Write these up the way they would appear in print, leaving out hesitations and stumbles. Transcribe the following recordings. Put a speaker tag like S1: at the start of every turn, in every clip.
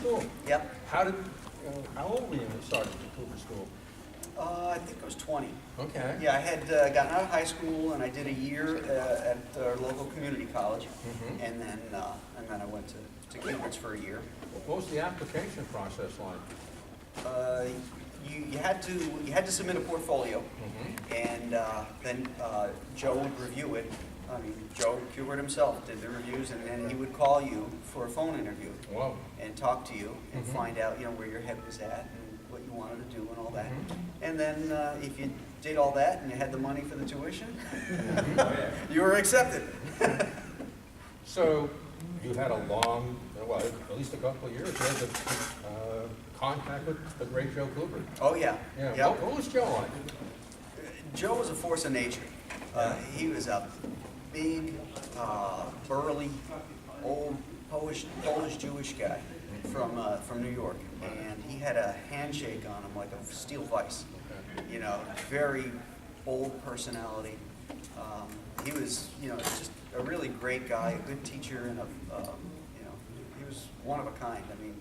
S1: school.
S2: Yep.
S1: How old were you when you started the Cooper School?
S2: I think I was 20.
S1: Okay.
S2: Yeah, I had gotten out of high school and I did a year at our local community college, and then I went to Cambridge for a year.
S1: What was the application process like?
S2: You had to submit a portfolio, and then Joe would review it. I mean, Joe Kubert himself did the reviews, and then he would call you for a phone interview.
S1: Whoa.
S2: And talk to you and find out, where your head was at and what you wanted to do and all that. And then if you did all that and you had the money for the tuition, you were accepted.
S1: So you had a long, well, at least a couple of years there to contact with the great Joe Kubert.
S2: Oh yeah.
S1: Yeah.
S2: Yep.
S1: What was Joe like?
S2: Joe was a force of nature. He was a big, burly, old Polish Jewish guy from New York, and he had a handshake on him like a steel vise. Very bold personality. He was, just a really great guy, a good teacher, and he was one of a kind. I mean,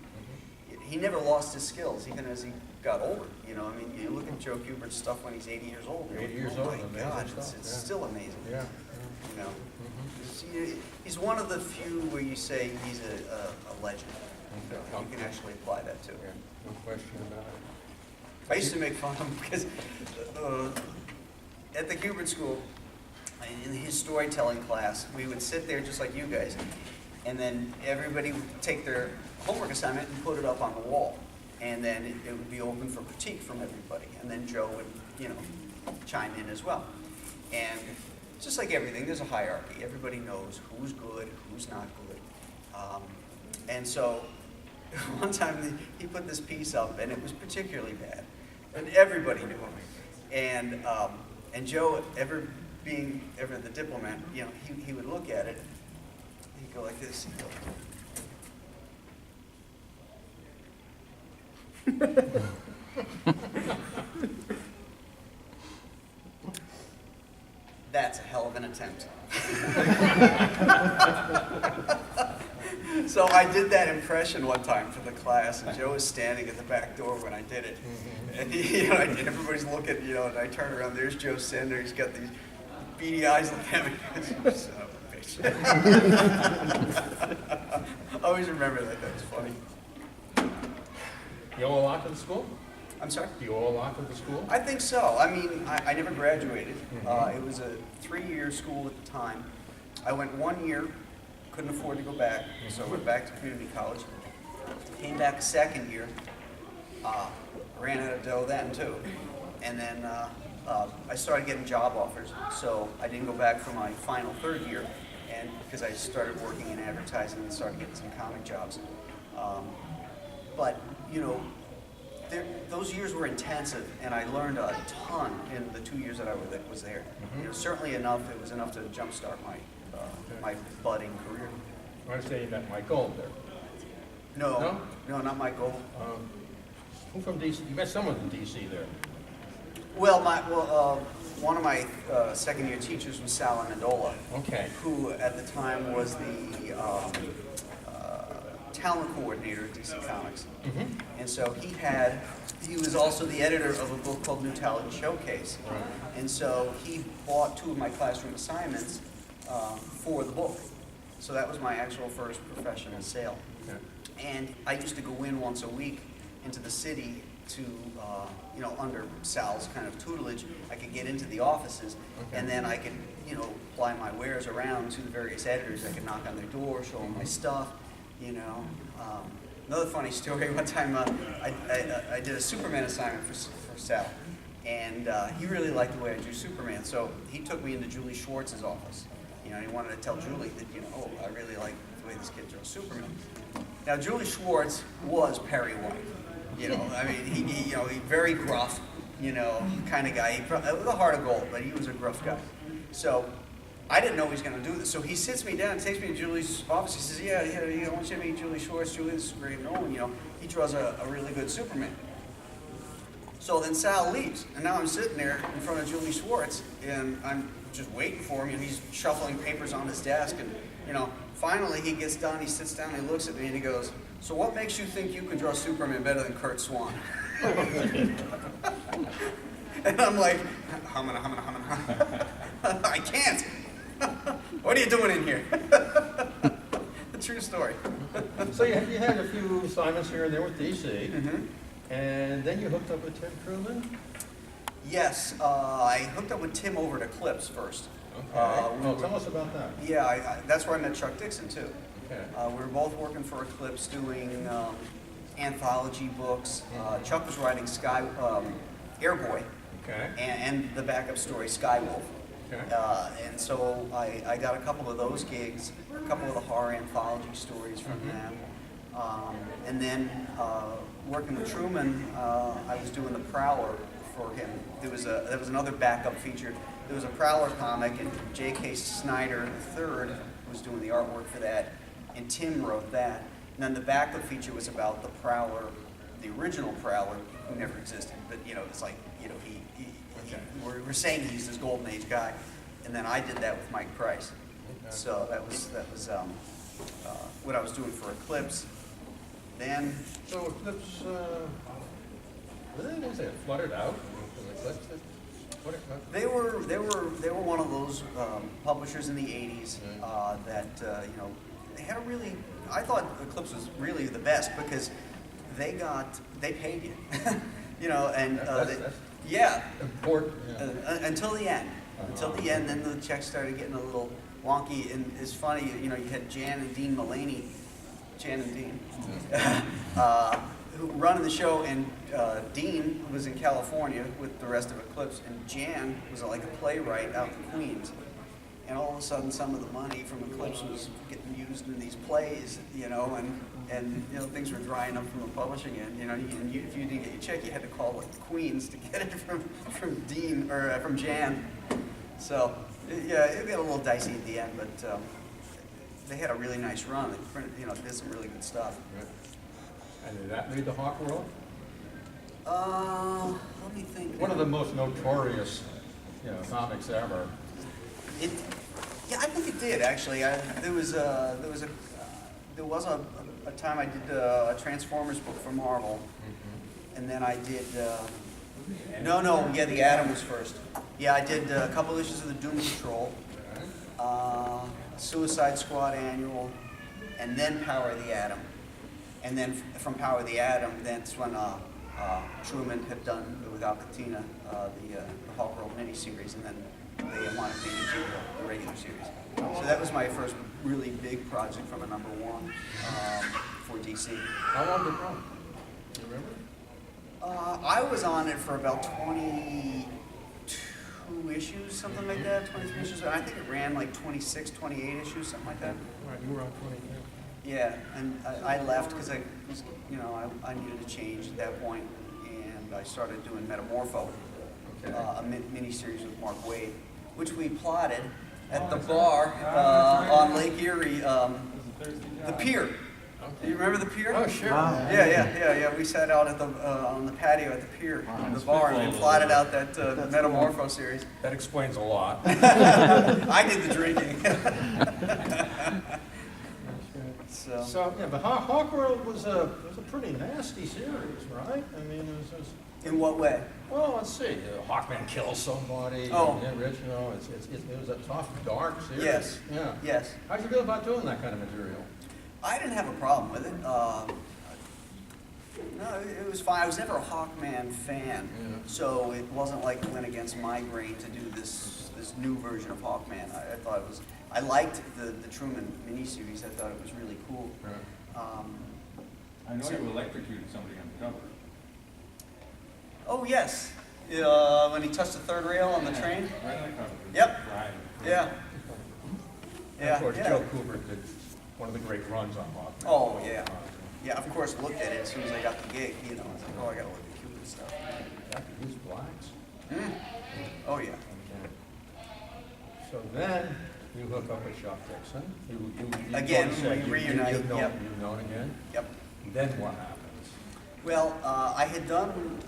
S2: he never lost his skills, even as he got older. You look at Joe Kubert's stuff when he's 80 years old.
S1: 80 years
S2: oh
S1: old,
S2: my God,
S1: stuff.
S2: it's still amazing.
S1: Yeah.
S2: He's one of the few where you say he's a legend. You can actually apply that to.
S1: Yeah, no question about it.
S2: I used to make fun of him because at the Kubert School, in his storytelling class, we would sit there just like you guys, and then everybody would take their homework assignment and put it up on the wall. And then it would be open for critique from everybody. And then Joe would, chime in as well. And just like everything, there's a hierarchy. Everybody knows who's good, who's not good. And so one time he put this piece up, and it was particularly bad. And everybody knew him. And Joe, being the diplomat, he would look at it, he'd go like this, he'd go, that's a hell of an attempt. So I did that impression one time for the class, and Joe was standing at the back door when I did it. And and everybody's looking, and I turn around, there's Joe Sender, he's got these beady eyes like him. Son of a bitch. I always remember that was funny.
S1: You owe a lot to the school?
S2: I'm sorry?
S1: Do you owe a lot to the school?
S2: I think so. I mean, I never graduated. It was a 3-year school at the time. I went 1 year, couldn't afford to go back, so I went back to community college. Came back a second year, ran out of dough then too. And then I started getting job offers, so I didn't go back for my final third year, and because I started working in advertising and started getting some comic jobs. But, those years were intensive, and I learned a ton in the 2 years that I was there. Certainly enough, it was enough to jumpstart my budding career.
S1: I understand you met Mike Gold there.
S2: No, not Mike Gold.
S1: Who from D.C.? You met someone from D.C. there.
S2: Well, one of my second-year teachers was Sal Amendola, who at the time was the talent coordinator at DC Comics. And so he was also the editor of a book called New Talent Showcase. And so he bought 2 of my classroom assignments for the book. So that was my actual first professional sale. And I used to go in once a week into the city to, under Sal's kind of tutelage, I could get into the offices, and then I could, fly my wares around to the various editors. I could knock on their door, show them my stuff. Another funny story, one time I did a Superman assignment for Sal, and he really liked the way I drew Superman, so he took me into Julie Schwartz's office. He wanted to tell Julie that, I really like the way this kid draws Superman. Now, Julie Schwartz was Perry White. He very gruff, kind of guy. With a heart of gold, but he was a gruff guy. So I didn't know he was going to do this. So he sits me down, takes me to Julie's office. He says, yeah, I want you to meet Julie Schwartz. Julie, this is great. Nolan, he draws a really good Superman. So then Sal leaves, and now I'm sitting there in front of Julie Schwartz, and I'm just waiting for him, and he's shuffling papers on his desk, and finally he gets done, he sits down, he looks at me, and he goes, So what makes you think you can draw Superman better than Kurt Swan? And I'm like, humming. I can't. What are you doing in here? The true story.
S1: So you had a few assignments here and there with DC,
S2: Mm-hmm.
S1: and then you hooked up with Tim Truman?
S2: Yes, I hooked up with Tim over at Eclipse first.
S1: Okay. Tell us about that.
S2: Yeah, that's where I met Chuck Dixon too.
S1: Okay.
S2: We were both working for Eclipse doing anthology books. Chuck was writing Airboy
S1: Okay.
S2: and the backup story Skywolf.
S1: Okay.
S2: And so I got a couple of those gigs, a couple of the horror anthology stories from them. And then working with Truman, I was doing the Prowler for him. There was another backup feature. There was a Prowler comic, and J.K. Snyder III was doing the artwork for that, and Tim wrote that. And then the backup feature was about the Prowler, the original Prowler, who never existed. But it's like we're saying he's this Golden Age guy, and then I did that with Mike Price.
S1: Okay.
S2: So that was what I was doing for Eclipse. Then
S1: So Eclipse, were they things that fluttered out? Eclipse,
S2: they were one of those publishers in the '80s that they had a really. I thought Eclipse was really the best because they paid you, and
S1: that's
S2: yeah.
S1: important. Yeah.
S2: Until the end. Until the end, then the checks started getting a little wonky. And it's funny, you had Jan and Dean Mulaney, who running the show, and Dean was in California with the rest of Eclipse, and Jan was like a playwright out in Queens. And all of a sudden, some of the money from Eclipse was getting used in these plays, and things were drying up from the publishing end. And if you didn't get your check, you had to call like Queens to get it from Dean or from Jan. So yeah, it got a little dicey at the end, but they had a really nice run. They printed, did some really good stuff.
S1: Right. And did that made the Hawk World?
S2: Let me think.
S1: One of the most notorious, comics ever.
S2: Yeah, I think it did actually. There was a time I did a Transformers book for Marvel, and then I did. The Atom was first. Yeah, I did a couple issues of the Doom Patrol, Suicide Squad Annual, and then Power of the Atom. And then from Power of the Atom, that's when Truman had done with Alcatina the Hawk World miniseries, and then they wanted me to do the regular series. So that was my first really big project from a #1 for DC.
S1: How long did it run? Do you remember?
S2: I was on it for about 22 issues, something like that, 23 issues. I think it ran like 26, 28 issues, something like that.
S1: All right, you were on 22.
S2: Yeah, and I left because I was, I needed a change at that point, and I started doing Metamorpho, a mini-series with Mark Waid, which we plotted at the bar on Lake Erie, the pier. Do you remember the pier?
S1: Oh, sure.
S3: Wow.
S2: Yeah. We sat out at on the patio at the pier, the bar, and we plotted out that Metamorpho series.
S1: That explains a lot.
S2: I did the drinking. So
S1: Yeah, but Hawk World was a pretty nasty series, right? I mean, it was
S2: in what way?
S1: well, let's see. Hawkman kills somebody.
S2: Oh.
S1: The original. It was a tough, dark series.
S2: Yes.
S1: Yeah.
S2: Yes.
S1: How'd you feel about doing that kind of material?
S2: I didn't have a problem with it. No, it was fine. I was never a Hawkman fan, so it wasn't like it went against my grain to do this new version of Hawkman. I thought it was. I liked the Truman miniseries. I thought it was really cool.
S1: Right.
S3: I know you electrocuted somebody on the cover.
S2: Oh yes, when he touched the third rail on the train.
S3: Right on the cover.
S2: Yep.
S3: Right.
S2: Yeah.
S1: And of course, Joe Kubert did one of the great runs on Hawkman.
S2: Oh yeah. Yeah, of course, looked at it as soon as I got the gig. I was like, oh, I gotta look at Cuban stuff.
S1: Yeah, he's blacks.
S2: Oh yeah.
S1: So then you hook up with Chuck Dixon. You
S2: Again,
S1: both said
S2: we reunite,
S1: You've known,
S2: yep.
S1: you've known again.
S2: Yep.
S1: Then what happens?
S2: Well, I had done.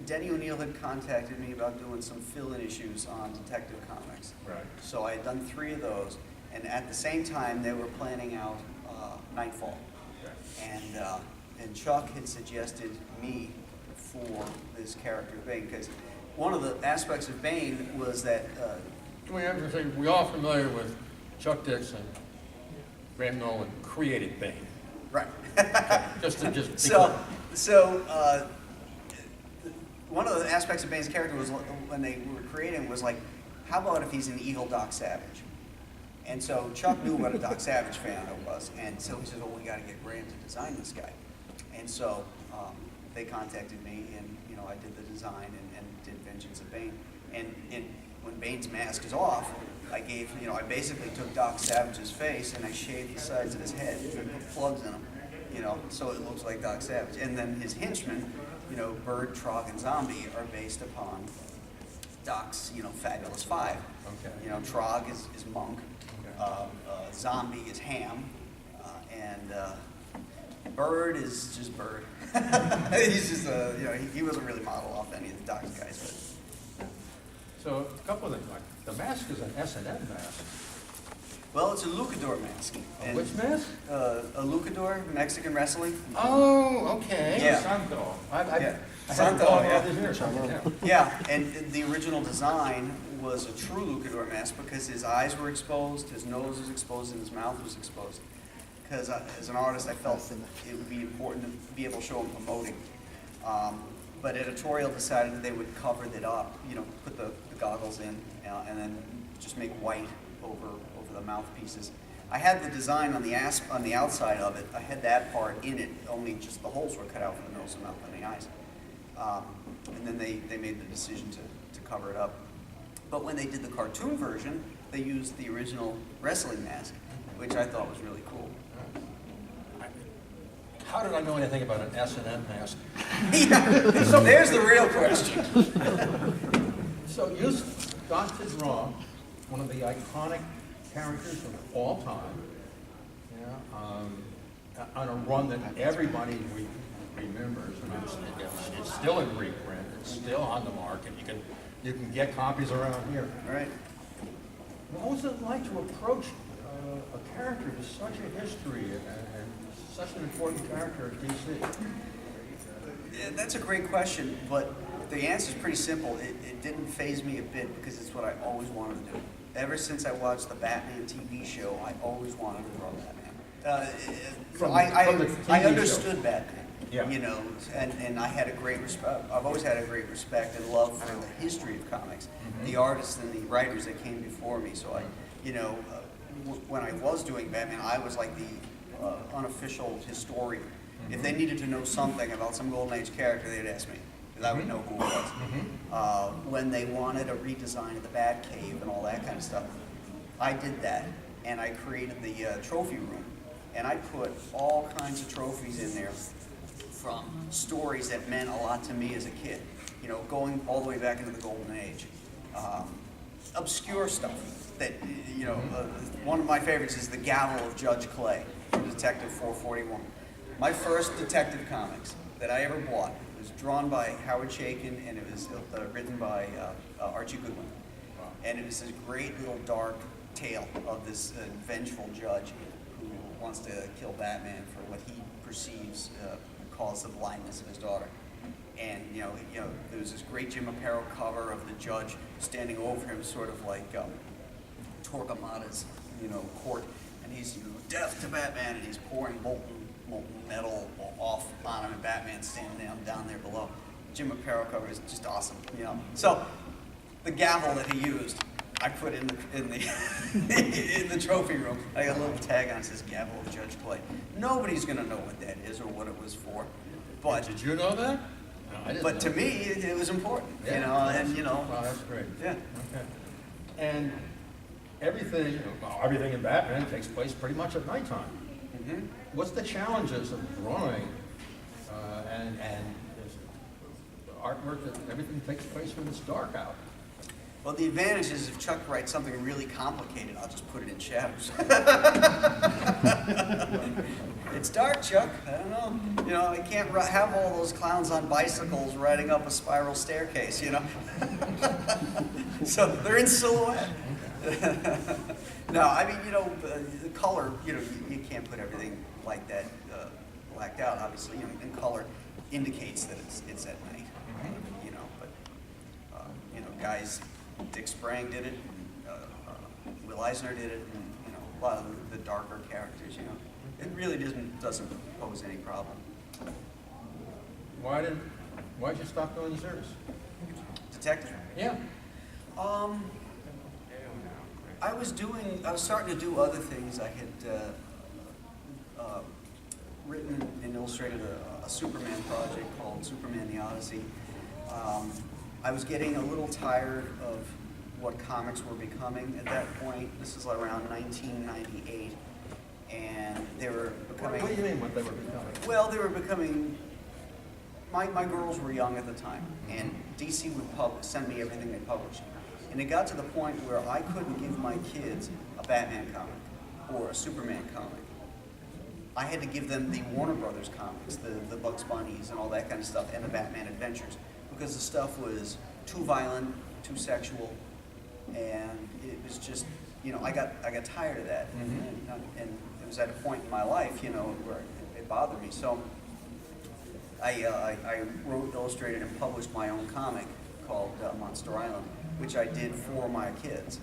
S2: Denny O'Neil had contacted me about doing some fill-in issues on Detective Comics.
S1: Right.
S2: So I had done 3 of those, and at the same time, they were planning out Nightfall. And Chuck had suggested me for this character Bane, because one of the aspects of Bane was that
S1: We have to say, we're all familiar with Chuck Dixon, Graham Nolan created Bane.
S2: right.
S1: Just to be
S2: So,
S1: clear.
S2: one of the aspects of Bane's character was when they were creating him was like, how about if he's an evil Doc Savage? And so Chuck knew what a Doc Savage fan I was, and so he said, "Well, we got to get Graham to design this guy." And so they contacted me, and I did the design and did Vengeance of Bane. And when Bane's mask is off, I basically took Doc Savage's face and I shaved the sides of his head and put plugs in him, so it looks like Doc Savage. And then his henchmen, Bird, Trog, and Zombie are based upon Doc's, Fabulous Five.
S1: Okay.
S2: Trog is Monk, Zombie is Ham, and Bird is just Bird. He's just he wasn't really modeled off any of the Doc's guys.
S1: So a couple of things, like the mask is an S&M mask.
S2: Well, it's a luchador mask. And,
S1: Which mask?
S2: a luchador, Mexican wrestling.
S1: Oh, okay.
S2: Yeah.
S3: Santo.
S1: I
S2: Yeah.
S1: haven't
S2: Santo,
S1: thought
S2: yeah.
S1: about this here, so, yeah.
S2: Yeah, and the original design was a true luchador mask because his eyes were exposed, his nose was exposed, and his mouth was exposed. Because as an artist, I felt it would be important to be able to show him promoting. But editorial decided that they would cover that up, put the goggles in, and then just make white over the mouthpieces. I had the design on the outside of it. I had that part in it. Only just the holes were cut out for the nose and mouth and the eyes. And then they made the decision to cover it up. But when they did the cartoon version, they used the original wrestling mask, which I thought was really cool.
S1: How did I know anything about an S&M mask?
S2: Yeah. So there's the real question.
S1: So you started wrong, one of the iconic characters of all time, on a run that everybody remembers. It's still in reprint. It's still on the market. You can get copies around here.
S2: All right.
S1: What was it like to approach a character with such a history and such an important character at DC?
S2: Yeah, that's a great question, but the answer is pretty simple. It didn't faze me a bit because it's what I always wanted to do. Ever since I watched the Batman TV show, I always wanted to draw Batman. I understood Batman,
S1: Yeah.
S2: and I had a great respect. I've always had a great respect and love for the history of comics, the artists and the writers that came before me. So when I was doing Batman, I was like the unofficial historian. If they needed to know something about some Golden Age character, they'd ask me, because I would know who it was. When they wanted a redesign of the Batcave and all that kind of stuff, I did that, and I created the trophy room, and I put all kinds of trophies in there from stories that meant a lot to me as a kid, going all the way back into the Golden Age. Obscure stuff that, one of my favorites is the Gavel of Judge Clay, Detective 441. My first detective comics that I ever bought was drawn by Howard Chaykin, and it was written by Archie Goodwin. And it was this great little dark tale of this vengeful judge who wants to kill Batman for what he perceives caused the blindness of his daughter. And there was this great Jim Aparo cover of the judge standing over him, sort of like Torquemada's, court, and he's death to Batman, and he's pouring molten metal off on him, and Batman's standing down there below. Jim Aparo cover is just awesome, So the gavel that he used, I put in the in the trophy room. I got a little tag on it that says Gavel of Judge Clay. Nobody's gonna know what that is or what it was for, but
S1: Did you know that? No, I didn't
S2: but
S1: know.
S2: to me it was important,
S1: Yeah.
S2: and
S1: Well, that's great.
S2: yeah.
S1: Okay. And everything in Batman takes place pretty much at nighttime.
S2: Mm-hmm.
S1: What's the challenges of drawing and artwork that everything takes place when it's dark out?
S2: Well, the advantage is if Chuck writes something really complicated, I'll just put it in shadows. It's dark, Chuck. I don't know. I can't have all those clowns on bicycles riding up a spiral staircase, So they're in silhouette. No, I mean, the color, you can't put everything like that, blacked out. Obviously, you know, in color indicates that it's at night. You know, but you know, guys, Dick Sprang did it, and, Will Eisner did it, and you know, a lot of the darker characters. You know, it really doesn't pose any problem.
S1: Why'd you stop going to service?
S2: Detective.
S1: Yeah.
S2: I was starting to do other things. I had written and illustrated a Superman project called Superman the Odyssey. I was getting a little tired of what comics were becoming at that point. This is around 1998, and they were becoming...
S1: What do you mean, what they were becoming?
S2: Well, they were becoming... My girls were young at the time, and DC would send me everything they published. And it got to the point where I couldn't give my kids a Batman comic or a Superman comic. I had to give them the Warner Brothers comics, the Bugs Bunnies and all that kind of stuff, and the Batman Adventures, because the stuff was too violent, too sexual, and it was just, you know, I got tired of that. And it was at a point in my life, you know, where it bothered me. So I wrote, illustrated, and published my own comic called Monster Island, which I did for my kids.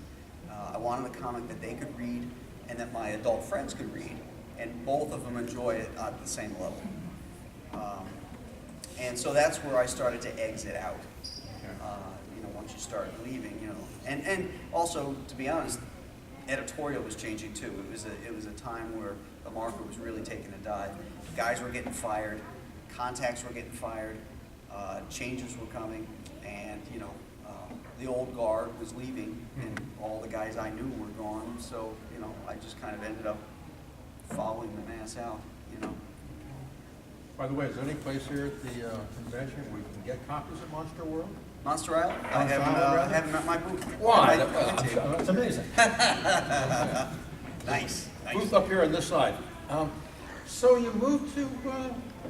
S2: I wanted a comic that they could read and that my adult friends could read, and both of them enjoy it at the same level. And so that's where I started to exit out. You know, once you start leaving, you know, and also, to be honest, editorial was changing too. It was a time where the market was really taking a dive. Guys were getting fired, contacts were getting fired, changes were coming, and you know, the old guard was leaving, and all the guys I knew were gone. So you know, I just kind of ended up following the mass out. You know.
S1: By the way, is there any place here at the convention where you can get copies of Monster World?
S2: Monster Island? I
S1: Monster Island, rather?
S2: haven't met my booth.
S1: Why?
S2: My-
S1: That's amazing.
S2: Nice.
S1: Booth up here on this side. So you moved to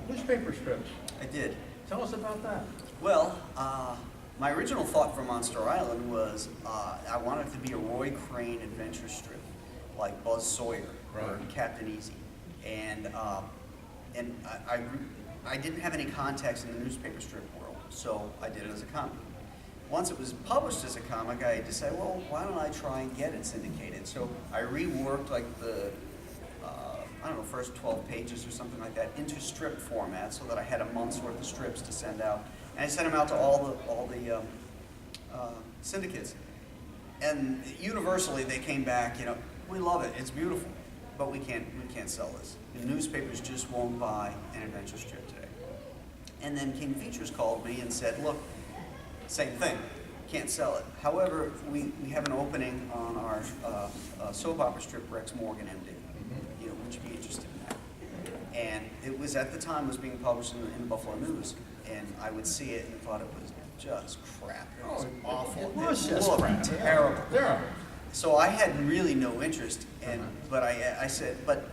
S1: newspaper strips.
S2: I did.
S1: Tell us about that.
S2: Well, my original thought for Monster Island was I wanted it to be a Roy Crane adventure strip, like Buzz Sawyer or
S1: Right.
S2: Captain Easy, and I didn't have any contacts in the newspaper strip world, so I did it as a comic. Once it was published as a comic, I decided, well, why don't I try and get it syndicated? So I reworked like the I don't know, first 12 pages or something like that into strip format, so that I had a month's worth of strips to send out. And I sent them out to all the syndicates. And universally, they came back, you know, we love it, it's beautiful, but we can't sell this. The newspapers just won't buy an adventure strip today. And then King Features called me and said, look, same thing, can't sell it. However, we have an opening on our soap opera strip, Rex Morgan M.D. You know, would you be interested in that? And it was, at the time, was being published in the Buffalo News, and I would see it and thought it was just crap. It was awful.
S1: It was just
S2: looked
S1: crap.
S2: terrible.
S1: Terrible.
S2: So I had really no interest, and but I said, but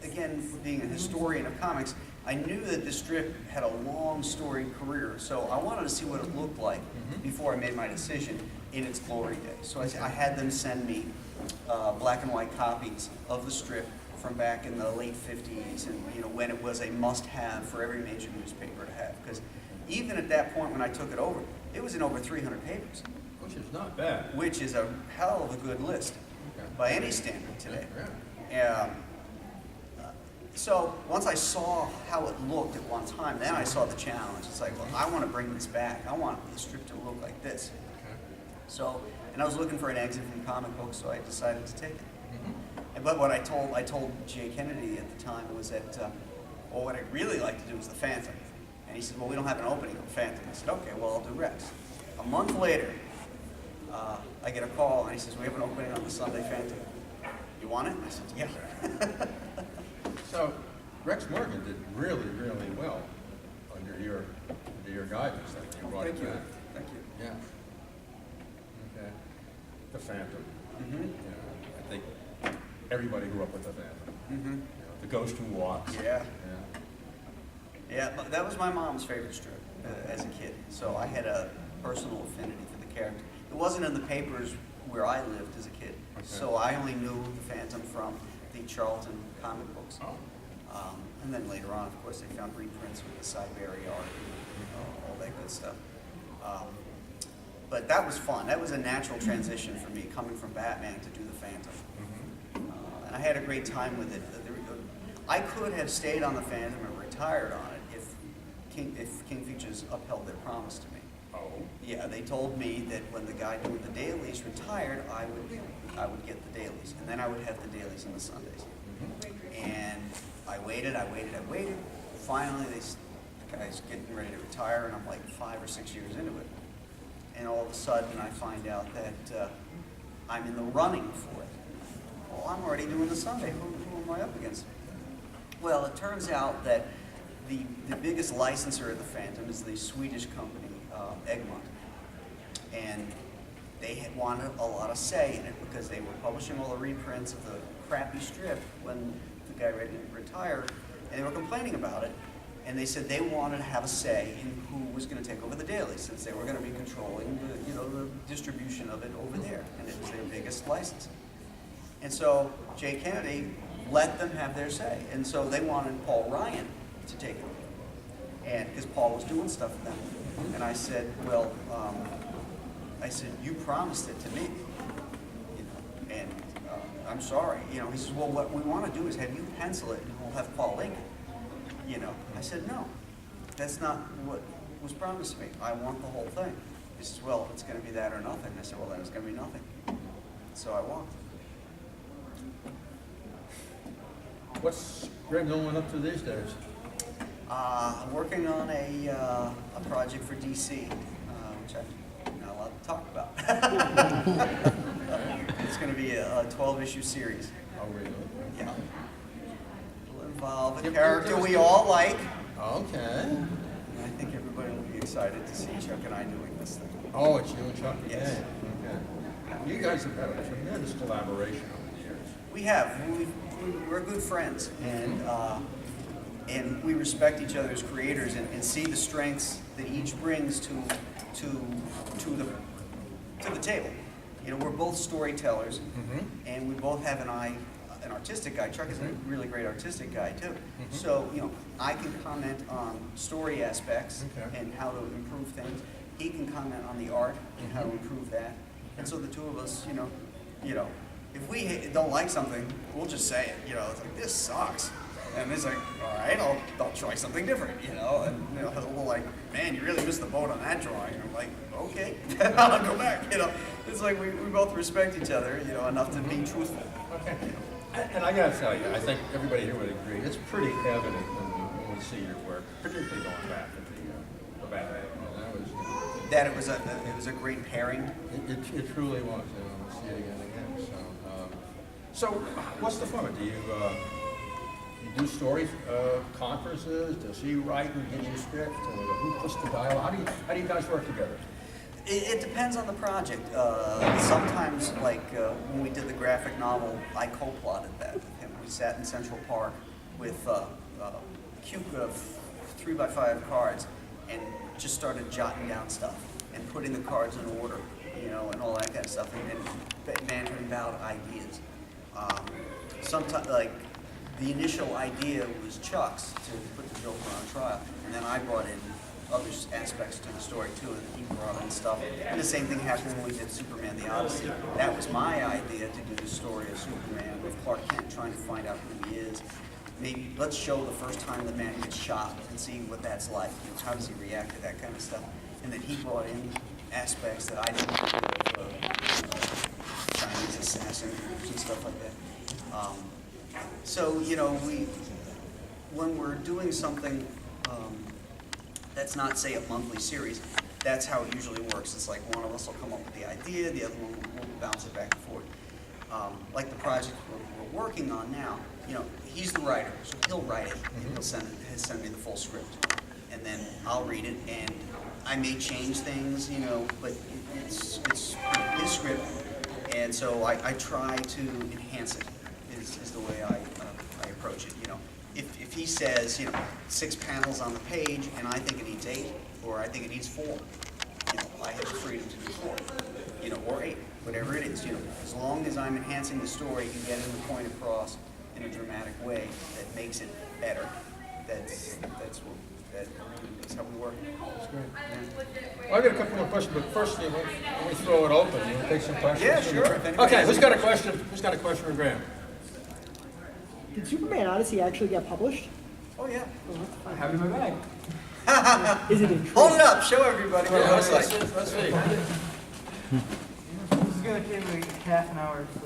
S2: again, being a historian of comics, I knew that the strip had a long storied career, so I wanted to see what it looked like before I made my decision in its glory days. So I had them send me black and white copies of the strip from back in the late 50s, and you know, when it was a must-have for every major newspaper to have. Because even at that point when I took it over, it was in over 300 papers.
S1: Which is not bad.
S2: Which is a hell of a good list by any standard today. So once I saw how it looked at one time, then I saw the challenge. It's like, well, I want to bring this back. I want the strip to look like this. So, and I was looking for an exit from comic books, so I decided to take it. But what I told Jay Kennedy at the time was that, well, what I'd really like to do is the Phantom. And he said, well, we don't have an opening on Phantom. I said, okay, well, I'll do Rex. A month later, I get a call, and he says, we have an opening on the Sunday Phantom. You want it? And I said, yeah.
S1: So Rex Morgan did really, really well under your guidance. That you brought
S2: Thank
S1: it
S2: you.
S1: back.
S2: Thank you.
S1: Yeah. Okay. The Phantom.
S2: Mm-hmm.
S1: Yeah, I think everybody grew up with the Phantom.
S2: Mm-hmm.
S1: You know, the Ghost Who Walks.
S2: Yeah. Yeah, but that was my mom's favorite strip as a kid. So I had a personal affinity for the character. It wasn't in the papers where I lived as a kid.
S1: Okay.
S2: So I only knew the Phantom from the Charlton comic books.
S1: Oh.
S2: And then later on, of course, they found reprints with the Siberia art, all that good stuff. But that was fun. That was a natural transition for me, coming from Batman to do the Phantom. And I had a great time with it. I could have stayed on the Phantom and retired on it if King Features upheld their promise to me.
S1: Oh.
S2: Yeah, they told me that when the guy doing the dailies retired, I would get the dailies, and then I would have the dailies on the Sundays. And I waited. Finally, the guy's getting ready to retire, and I'm like 5 or 6 years into it. And all of a sudden, I find out that I'm in the running for it. Well, I'm already doing the Sunday. Who am I up against? Well, it turns out that the biggest licensor of the Phantom is the Swedish company, Egmont. And they had wanted a lot of say in it because they were publishing all the reprints of the crappy strip when the guy ready to retire, and they were complaining about it. And they said they wanted to have a say in who was going to take over the daily, since they were going to be controlling the distribution of it over there, and it was their biggest license. And so Jay Kennedy let them have their say, and so they wanted Paul Ryan to take it over, and because Paul was doing stuff with them. And I said, well, you promised it to me, and I'm sorry. He says, well, what we want to do is have you pencil it, and we'll have Paul Lincoln. I said, no, that's not what was promised to me. I want the whole thing. He says, well, it's going to be that or nothing. I said, well, then it's going to be nothing. So I walked.
S1: What's Greg Nolan up to these days?
S2: I'm working on a project for DC, which I'm not allowed to talk about. It's going to be a 12-issue series.
S1: Oh, really?
S2: Yeah. It'll involve a character we all like.
S1: Okay.
S2: And I think everybody will be excited to see Chuck and I doing this thing.
S1: Oh, it's you and Chuck again?
S2: Yes.
S1: Okay. You guys have had a tremendous collaboration over the years.
S2: We have. We're good friends, and we respect each other as creators and see the strengths that each brings to the table. We're both storytellers, and we both have an artistic eye. Chuck is a really great artistic guy too. So I can comment on story aspects and how to improve things. He can comment on the art and how to improve that. And so the two of us, if we don't like something, we'll just say it. It's like, this sucks. And it's like, all right, I'll try something different, And we're like, man, you really missed the boat on that drawing. And I'm like, okay, I'll go back. It's like we both respect each other, enough to be truthful.
S1: Okay. And I gotta tell you, I think everybody here would agree, it's pretty evident when we see your work, particularly going back to the Batman.
S2: That it was a great pairing.
S1: It truly was. We'll see it again and again. So what's the format? Do you do story conferences? Does he write and give you script? Who puts the dialogue? How do you guys work together?
S2: It depends on the project. Sometimes, like when we did the graphic novel, I co-plotted that with him. We sat in Central Park with cute 3x5 cards and just started jotting down stuff and putting the cards in order, and all that kind of stuff, and bantering about ideas. Sometimes, like, the initial idea was Chuck's to put the Joker on trial, and then I brought in other aspects to the story too, and he brought in stuff. And the same thing happened when we did Superman the Odyssey. That was my idea, to do the story of Superman with Clark Kent trying to find out who he is. Maybe let's show the first time the man gets shot and see what that's like. How does he react to that kind of stuff? And then he brought in aspects that I didn't do, Chinese assassin groups and stuff like that. So when we're doing something that's not, say, a monthly series, that's how it usually works. It's like one of us will come up with the idea, the other one will bounce it back and forth. Like the project we're working on now, he's the writer, so he'll write it, and he'll send me the full script. And then I'll read it, and I may change things, but it's his script, and so I try to enhance it, is the way I approach it, If he says, 6 panels on the page, and I think it needs 8, or I think it needs 4, I have the freedom to do 4, or 8, whatever it is, as long as I'm enhancing the story and getting the point across in a dramatic way that makes it better, that's how we work.
S1: That's great. Well, I've got a couple more questions, but first, let me throw it open. You want to take some questions?
S2: Yeah, sure. If anybody
S1: Okay,
S2: has
S1: who's
S2: any-
S1: got a question? Who's got a question for Graham?
S4: Did Superman Odyssey actually get published?
S2: Oh yeah.
S5: I have it in my bag.
S4: Is it in
S2: Hold it up. Show everybody what it looks like.
S1: Let's see.
S5: This is gonna take me half an hour, so.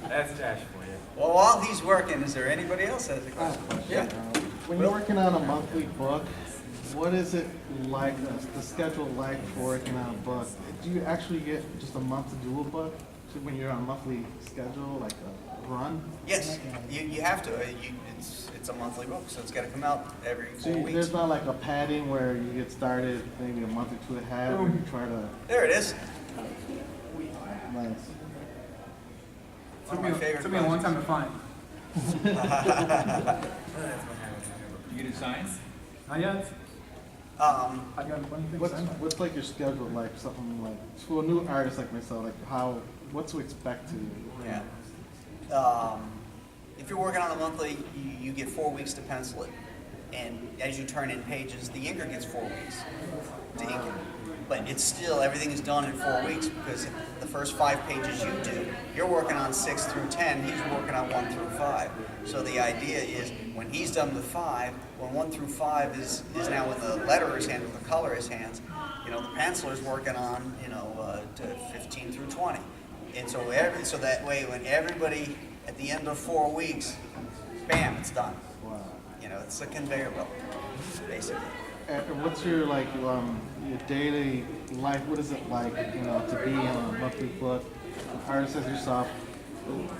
S5: That's Josh for you.
S2: Well, while he's working, is there anybody else that has a question? Yeah.
S6: When you're working on a monthly book, what is it like, the schedule like for working on a book? Do you actually get just a month to do a book? So when you're on a monthly schedule, like a run?
S2: Yes, you have to. It's a monthly book, so it's got to come out every
S6: So
S2: 4
S6: there's
S2: weeks.
S6: not like a padding where you get started maybe a month or two ahead, or you try to,
S2: There it is.
S6: nice.
S2: One of my favorite
S5: Took me a long time to find.
S3: You get it signed?
S5: Not yet.
S2: Um,
S5: I got plenty of things
S6: What's,
S5: signed.
S6: what's like your schedule like, something like, for a new artist like myself, like what to expect to,
S2: yeah. If you're working on a monthly, you get 4 weeks to pencil it. And as you turn in pages, the inker gets 4 weeks to ink it. But it's still, everything is done in 4 weeks because the first 5 pages you do, you're working on 6 through 10, he's working on 1 through 5. So the idea is when he's done with 5, when 1 through 5 is now in the letterer's hand, with the colorist's hands, the penciler's working on, to 15 through 20. And so so that way when everybody, at the end of 4 weeks, bam, it's done.
S6: wow.
S2: It's a conveyor belt, basically.
S6: And what's your like your daily life? What is it like, to be on a monthly book? An artist as yourself.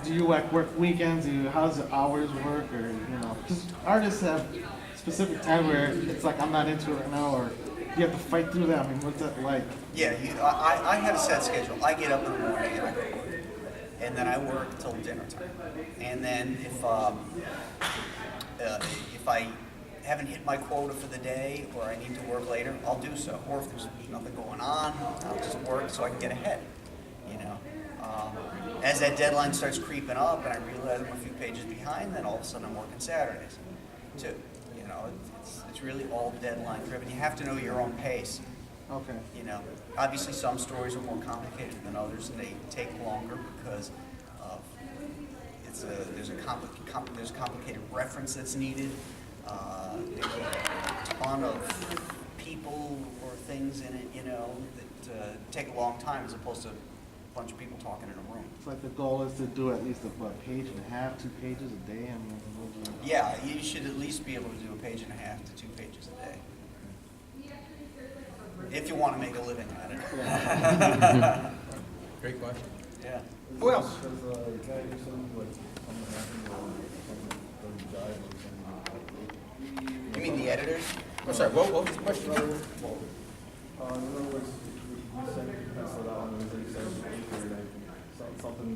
S6: Do you like work weekends? How does the hours work? Or because artists have specific time where it's like I'm not into it right now, or you have to fight through that. I mean, what's that like?
S2: Yeah, I have a set schedule. I get up in the morning and I go work. And then I work till dinner time. And then if I haven't hit my quota for the day or I need to work later, I'll do so. Or if there's nothing going on, I'll just work so I can get ahead. As that deadline starts creeping up and I realize I'm a few pages behind, then all of a sudden I'm working Saturdays too. It's really all deadline driven. You have to know your own pace.
S6: Okay.
S2: Obviously some stories are more complicated than others and they take longer because there's a complicated reference that's needed. There's a ton of people or things in it, that take a long time as opposed to a bunch of people talking in a room.
S6: It's like the goal is to do at least a page and a half, 2 pages a day. I mean,
S2: Yeah, you should at least be able to do a page and a half to 2 pages a day. If you want to make a living at it.
S1: Great question.
S2: Yeah.
S1: Who else?
S2: You mean the editors?
S1: I'm sorry, what was the question?
S7: In other words, you said you pencil it out, and then you said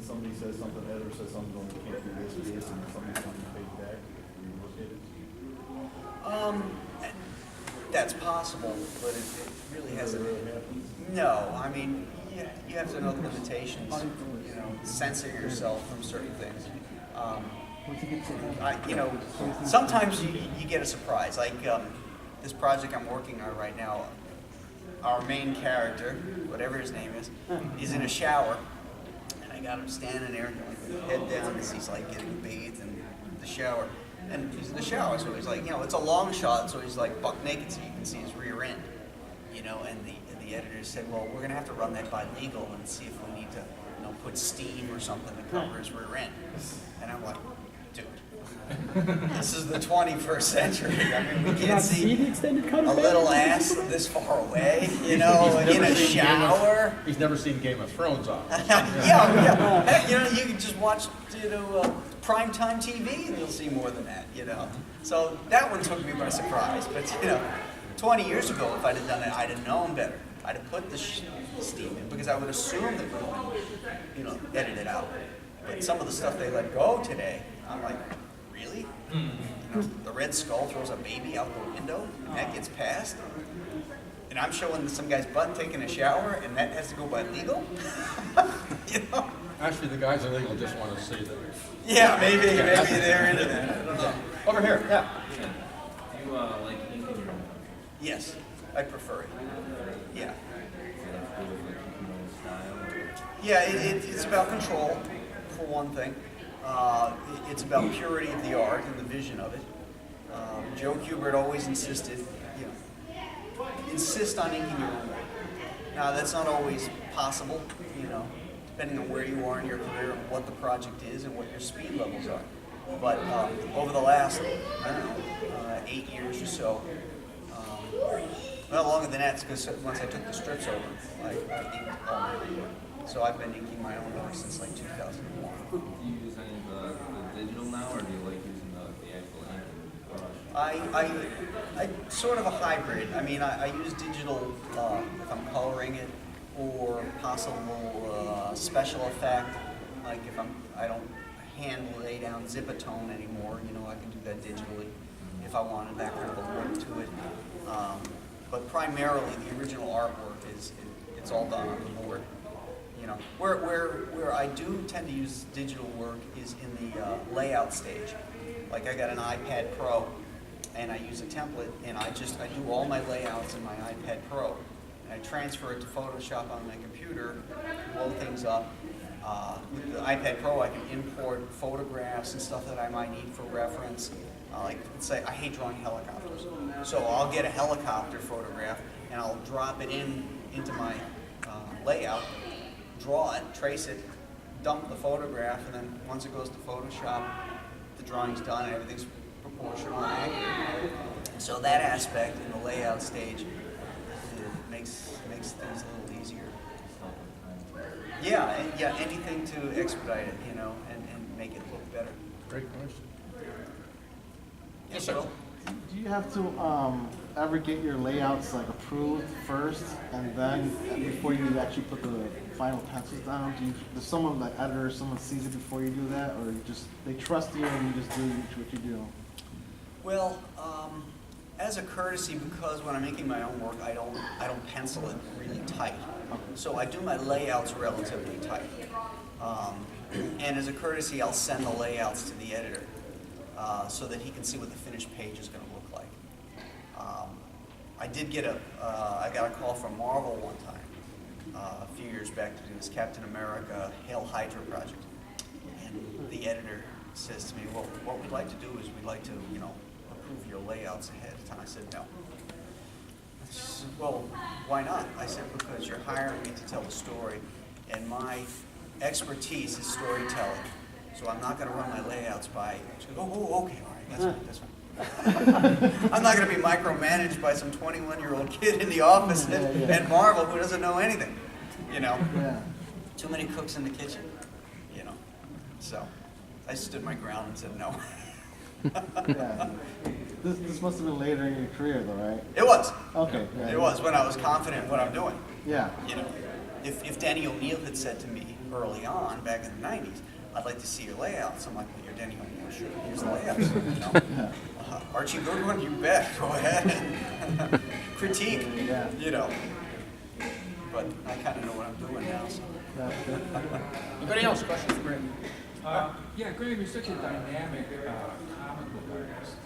S7: somebody says something, editor says something, you can't do this or this, and somebody's on the page back, and you look at it.
S2: That's possible, but it really hasn't. No, I mean, you have to know the limitations. Censor yourself from certain things. Sometimes you get a surprise. Like this project I'm working on right now, our main character, whatever his name is in a shower, and I got him standing there with his head down as he's like getting bathed in the shower. And he's in the shower, so he's like, it's a long shot, so he's like buck naked so you can see his rear end. And the editor said, well, we're gonna have to run that by legal and see if we need to, put steam or something to cover his rear end. And I'm like, dude, this is the 21st century. I mean, we
S4: Did you
S2: can't
S4: not see the
S2: see
S4: extended cut
S2: a
S4: of
S2: little
S4: Bane?
S2: ass this far away, in a shower.
S1: He's never seen Game of Thrones on.
S2: Yeah. Heck, you can just watch, primetime TV and you'll see more than that, So that one took me by surprise. But, 20 years ago, if I'd have done it, I'd have known better. I'd have put the steam in because I would assume that we would, edit it out. But some of the stuff they let go today, I'm like, really? The Red Skull throws a baby out the window and that gets passed? And I'm showing some guy's butt taking a shower and that has to go by legal?
S1: Actually, the guys in legal just want to see them.
S2: Yeah, maybe they're into that. I don't know.
S1: Over here, yeah.
S3: Do you like inking your own?
S2: Yes, I prefer it. Yeah. Yeah, it's about control, for one thing. It's about purity of the art and the vision of it. Joe Kubert always insist on inking your own work. Now, that's not always possible, depending on where you are in your career and what the project is and what your speed levels are. But over the last, 8 years or so, well, longer than that, because once I took the strips over, I inked all my own work. So I've been inking my own work since like 2001.
S3: Do you use any of the digital now, or do you like using the actual ink and brush?
S2: I sort of a hybrid. I mean, I use digital if I'm coloring it, or possible special effect. Like if I don't hand lay down zip-a-tone anymore, I can do that digitally if I wanted that kind of a look to it. But primarily, the original artwork it's all done on the board. Where I do tend to use digital work is in the layout stage. Like I got an iPad Pro, and I use a template, and I do all my layouts in my iPad Pro, and I transfer it to Photoshop on my computer, blow things up. With the iPad Pro, I can import photographs and stuff that I might need for reference. Like, let's say I hate drawing helicopters, so I'll get a helicopter photograph and I'll drop it into my layout, draw it, trace it, dump the photograph, and then once it goes to Photoshop, the drawing's done and everything's proportional and accurate. So that aspect in the layout stage makes things a little easier. Yeah, anything to expedite it, and make it look better.
S1: Great question.
S2: Yes, sir.
S6: Do you have to ever get your layouts like approved first, and then before you actually put the final pencils down? Does someone, like editor, someone sees it before you do that, or they trust you and you just do what you do?
S2: Well, as a courtesy, because when I'm making my own work, I don't pencil it really tight. So I do my layouts relatively tight. And as a courtesy, I'll send the layouts to the editor so that he can see what the finished page is going to look like. I got a call from Marvel one time a few years back to do this Captain America Hail Hydra project. And the editor says to me, well, what we'd like to do is we'd like to, approve your layouts ahead of time. I said, no. She said, well, why not? I said, because you're hiring me to tell a story, and my expertise is storytelling. So I'm not going to run my layouts by. She goes, oh, okay, all right, that's fine. I'm not going to be micromanaged by some 21-year-old kid in the office at Marvel who doesn't know anything.
S6: Yeah.
S2: Too many cooks in the kitchen. So I stood my ground and said no.
S6: Yeah. This must have been later in your career, though, right?
S2: It was.
S6: Okay. Yeah.
S2: It was when I was confident in what I'm doing.
S6: Yeah.
S2: If Danny O'Neill had said to me early on, back in the 90s, I'd like to see your layouts. I'm like, well, you're Danny O'Neill, sure, here's the layouts. Archie Goodwin, you bet, go ahead. Critique,
S6: Yeah.
S2: But I kind of know what I'm doing now. So.
S1: Anybody else? Questions for Graham?
S3: Yeah, Graham, you're such a dynamic comic book artist.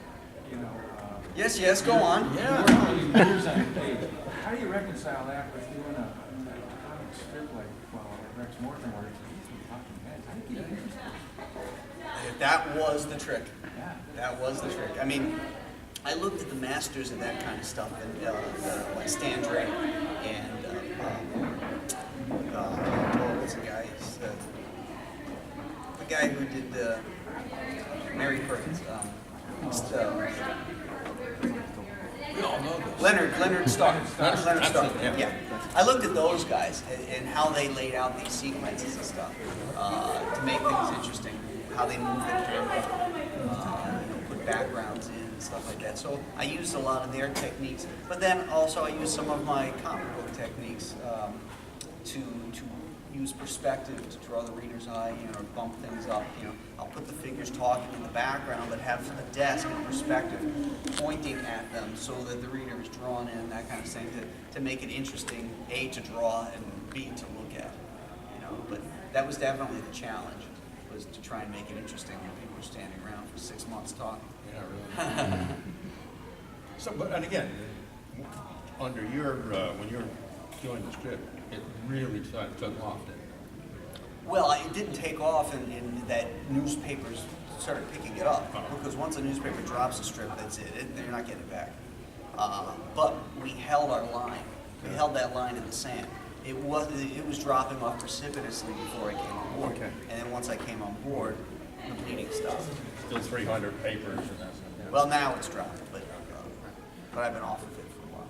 S2: Yes, go on.
S3: Yeah. Years on your page. How do you reconcile that with doing a comic strip like Rex Morgan, where it's talking heads? How do you keep it interesting?
S2: That was the trick.
S3: Yeah.
S2: That was the trick. I mean, I looked at the masters of that kind of stuff, and like Stan Drake and what's the guy? The guy who did Mary Perkins.
S1: We all know this.
S2: Leonard Starr. Leonard Starr.
S1: Absolutely,
S2: Yeah. I looked at those guys and how they laid out these sequences and stuff to make things interesting. How they moved the camera, put backgrounds in and stuff like that. So I used a lot of their techniques, but then also I used some of my comic book techniques to use perspective to draw the reader's eye, or bump things up. I'll put the figures talking in the background, but have a desk and perspective pointing at them so that the reader is drawn in, that kind of thing, to make it interesting, A, to draw, and B, to look at. But that was definitely the challenge, was to try and make it interesting when people were standing around for 6 months talking.
S1: Yeah, really. So, but, and again, under your, when you're doing the strip, it really took off, didn't it?
S2: Well, it didn't take off in that newspapers started picking it up, because once a newspaper drops a strip, that's it. They're not getting it back. But we held our line. We held that line in the sand. It was dropping off precipitously before I came on board.
S1: Okay.
S2: And then once I came on board, the bleeding stopped.
S1: Still 300 papers and that's. Yeah.
S2: Well, now it's dropped, but I've been off of it for a while.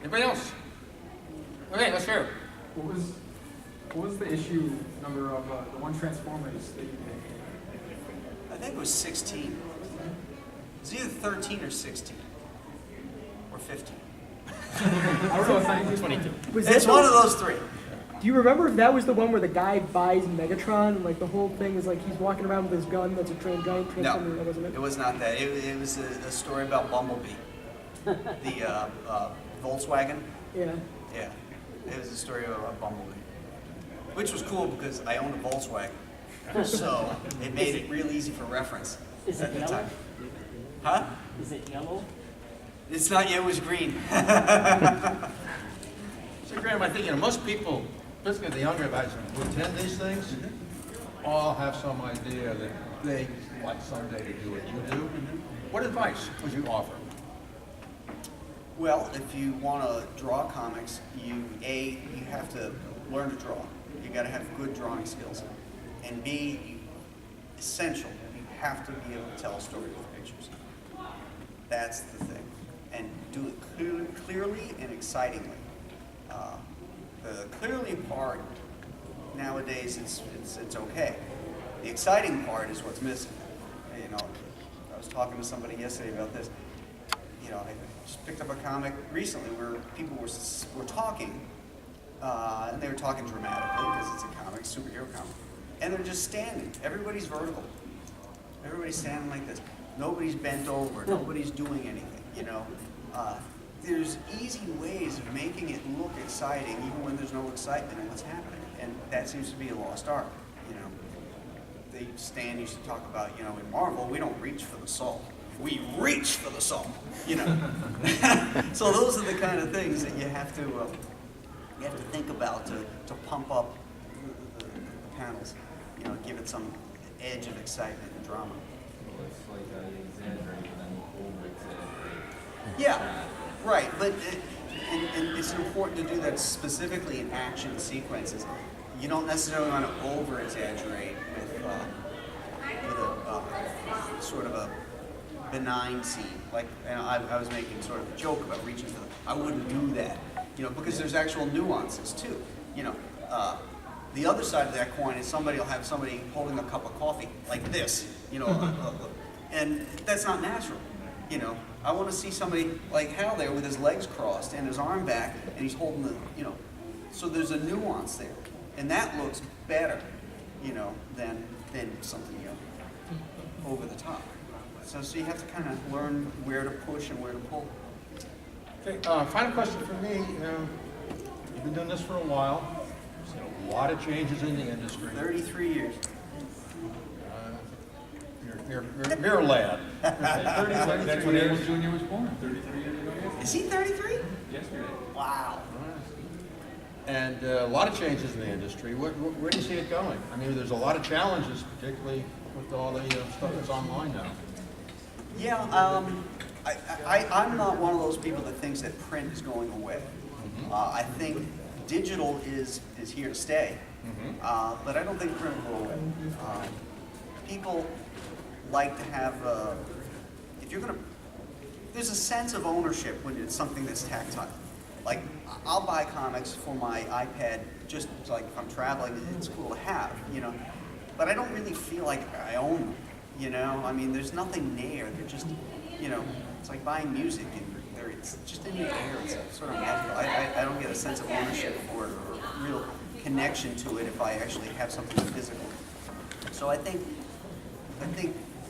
S1: Anybody else? Okay, let's hear it.
S8: What was the issue number of the one Transformers that you did?
S2: I think it was 16. It was either 13 or 16. Or 15.
S8: I don't know if I
S1: 22.
S4: Was that
S2: It's
S4: the-
S2: one of those three.
S4: Do you remember if that was the one where the guy buys Megatron and like the whole thing is like he's walking around with his gun that's a giant transformer?
S2: No,
S4: That wasn't it?
S2: it was not that. It was a story about Bumblebee. The Volkswagen.
S4: Yeah.
S2: Yeah, it was a story about Bumblebee. Which was cool because I owned a Volkswagen. So it made it real easy for reference
S9: Is
S2: at
S9: it
S2: the
S9: yellow?
S2: time. Huh?
S9: Is it yellow?
S2: It's not yet, it was green.
S1: So, Graham, I think, most people, particularly the younger guys who attend these things, all have some idea that they like someday to do what you do. What advice would you offer?
S2: Well, if you want to draw comics, you have to learn to draw. You got to have good drawing skills. And B, essential, you have to be able to tell a story with pictures. That's the thing. And do it clearly and excitingly. The clearly part, nowadays, it's okay. The exciting part is what's missing. I was talking to somebody yesterday about this. I just picked up a comic recently where people were talking, and they were talking dramatically because it's a comic, superhero comic, and they're just standing. Everybody's vertical. Everybody's standing like this. Nobody's bent over. Nobody's doing anything. There's easy ways of making it look exciting, even when there's no excitement in what's happening, and that seems to be a lost art. Stan used to talk about, in Marvel, we don't reach for the salt. We reach for the salt, So those are the kind of things that you have to think about to pump up the panels, give it some edge of excitement and drama.
S7: It's like exaggerated and over-exaggerated.
S2: Yeah, right, but and it's important to do that specifically in action sequences. You don't necessarily want to over-exaggerate with a sort of a benign scene. Like, I was making sort of a joke about reaching for them. I wouldn't do that, because there's actual nuances too. The other side of that coin is somebody will have somebody holding a cup of coffee like this, and that's not natural. I want to see somebody like Hal there with his legs crossed and his arm back, and he's holding the, so there's a nuance there, and that looks better, than something over the top. So you have to kind of learn where to push and where to pull.
S1: Okay, final question for me. You've been doing this for a while. Seen a lot of changes in the industry.
S2: 33 years.
S1: You're a lad.
S3: That's when Abel Jr. was born, 33 years ago yesterday.
S2: Is he 33?
S3: Yesterday.
S2: Wow.
S1: And a lot of changes in the industry. Where do you see it going? I mean, there's a lot of challenges, particularly with all the stuff that's online now.
S2: Yeah, I'm not one of those people that thinks that print is going away. I think digital is here to stay, but I don't think print will go away. People like to have, there's a sense of ownership when it's something that's tactile. Like, I'll buy comics for my iPad just like if I'm traveling, it's cool to have, but I don't really feel like I own them, I mean, there's nothing there. They're just, it's like buying music, and it's just in the air. It's sort of magical. I don't get a sense of ownership or real connection to it if I actually have something physical. So I think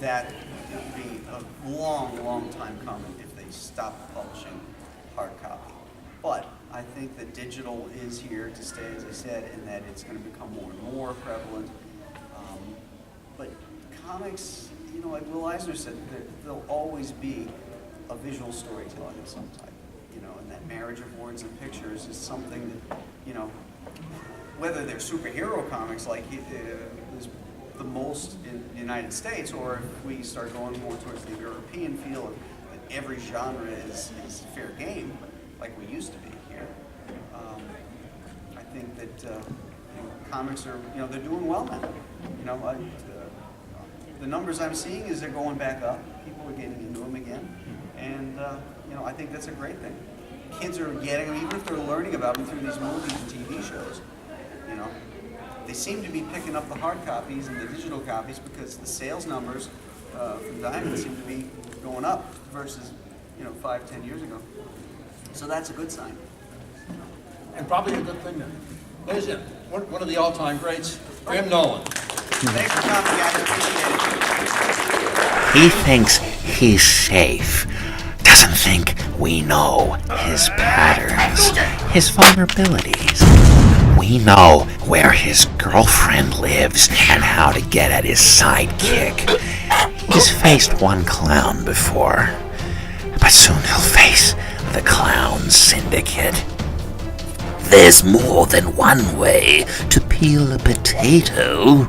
S2: that it would be a long, long time coming if they stopped publishing hard copy. But I think that digital is here to stay, as I said, and that it's going to become more and more prevalent. But comics, you know, like Will Eisner said, there'll always be a visual storytelling of some type, you know, and that marriage of words and pictures is something that, you know, whether they're superhero comics like is the most in the United States, or if we start going more towards the European feel of that every genre is fair game, like we used to be here. I think that you know, comics are, you know, they're doing well now. You know, the numbers I'm seeing is they're going back up. People are getting into them again, and you know, I think that's a great thing. Kids are getting them, even if they're learning about them through these movies and TV shows. You know, they seem to be picking up the hard copies and the digital copies because the sales numbers from Diamond seem to be going up versus, you know, 5-10 years ago. So that's a good sign.
S1: And probably a good thing then. Ladies and gentlemen, one of the all-time greats, Graham Nolan.
S2: Thanks for coming, guys. Appreciate it.
S9: He thinks he's safe. Doesn't think we know his patterns, his vulnerabilities. We know where his girlfriend lives and how to get at his sidekick. He's faced one clown before, but soon he'll face the Clown Syndicate. There's more than one way to peel a potato.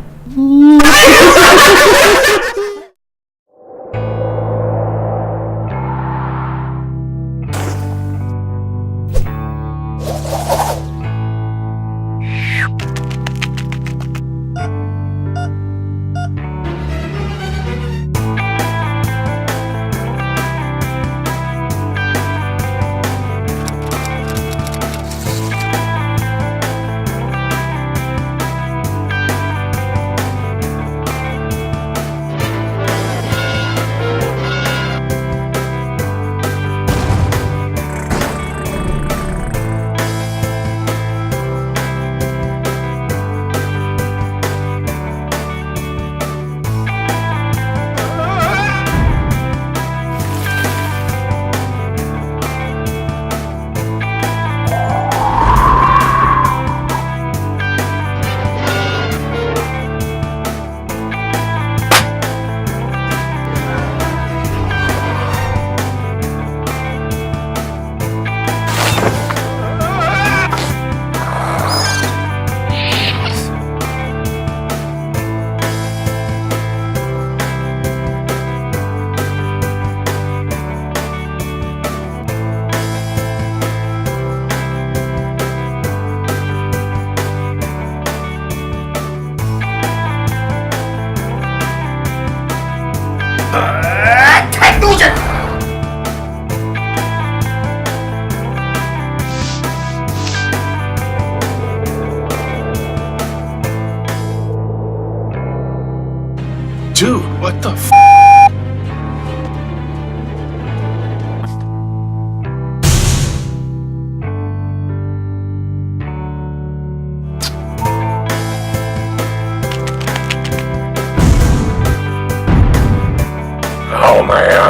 S10: Dude, what the f? Oh man.